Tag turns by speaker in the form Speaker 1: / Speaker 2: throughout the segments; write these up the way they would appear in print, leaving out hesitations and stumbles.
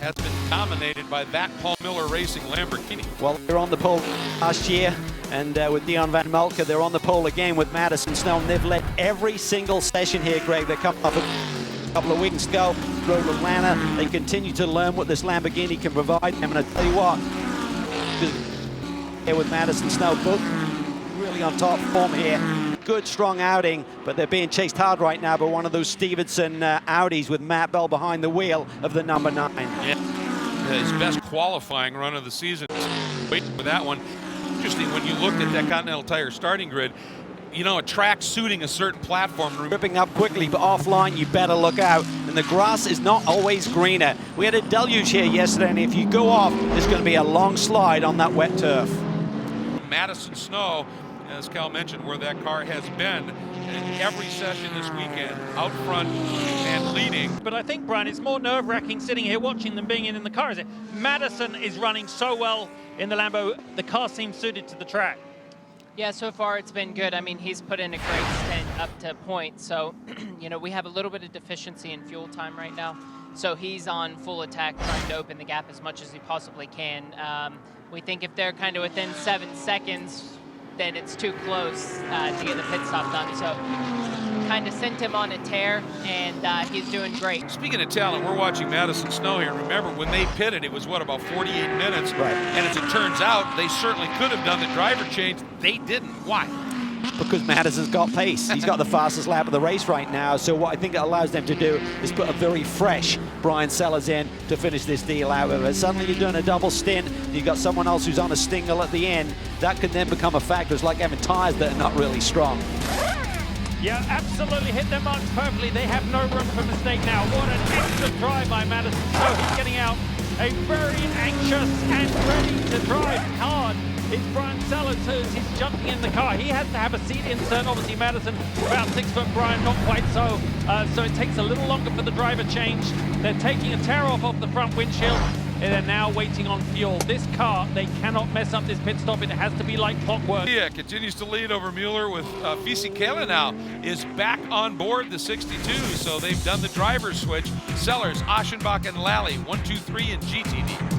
Speaker 1: has been dominated by that Paul Miller Racing Lamborghini.
Speaker 2: Well, they're on the pole last year, and with Dion Van Melke, they're on the pole again with Madison Snow, and they've led every single session here, Greg. They're coming off a couple of weeks ago, Road Atlanta. They continue to learn what this Lamborghini can provide them, and I tell you what, here with Madison Snow, both really on top form here. Good, strong outing, but they're being chased hard right now by one of those Stevenson Audis with Matt Bell behind the wheel of the number 9.
Speaker 1: Yeah, his best qualifying run of the season. Waiting for that one. Interesting, when you looked at that Continental Tire starting grid, you know, a track suiting a certain platform.
Speaker 2: Ripping up quickly, but offline, you better look out. And the grass is not always greener. We had a deluge here yesterday, and if you go off, there's going to be a long slide on that wet turf.
Speaker 1: Madison Snow, as Cal mentioned, where that car has been in every session this weekend, out front and leading.
Speaker 3: But I think, Brian, it's more nerve-wracking sitting here watching them being in the car, is it? Madison is running so well in the Lambo, the car seems suited to the track.
Speaker 4: Yeah, so far it's been good. I mean, he's put in a great stint up to point. So, you know, we have a little bit of deficiency in fuel time right now. So he's on full attack, trying to open the gap as much as he possibly can. We think if they're kind of within 7 seconds, then it's too close to get the pit stop done. So kind of sent him on a tear, and he's doing great.
Speaker 1: Speaking of talent, we're watching Madison Snow here. Remember, when they pitted, it was, what, about 48 minutes?
Speaker 2: Right.
Speaker 1: And as it turns out, they certainly could have done the driver change. They didn't. Why?
Speaker 2: Because Madison's got pace. He's got the fastest lap of the race right now. So what I think it allows them to do is put a very fresh Brian Sellers in to finish this deal out of it. Suddenly you're doing a double stint. You've got someone else who's on a stingle at the end. That could then become a factor. It's like having tires that are not really strong.
Speaker 3: Yeah, absolutely hit their marks perfectly. They have no room for mistake now. What an excellent drive by Madison. So he's getting out a very anxious and ready to drive hard. It's Brian Sellers who's jumping in the car. He has to have a seat insert. Obviously, Madison, about 6 foot, Brian, not quite so. So it takes a little longer for the driver change. They're taking a tear off the front windshield, and they're now waiting on fuel. This car, they cannot mess up this pit stop. It has to be like clockwork.
Speaker 1: Yeah, continues to lead over Mueller with Fisichella now is back on board the 62. So they've done the driver's switch. Sellers, Aschenbach, and Lally, 1, 2, 3 in GTD.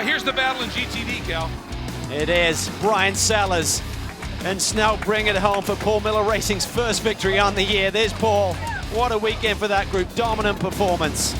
Speaker 1: Here's the battle in GTD, Cal.
Speaker 2: It is Brian Sellers and Snow bring it home for Paul Miller Racing's first victory on the year. There's Paul. What a weekend for that group. Dominant performance.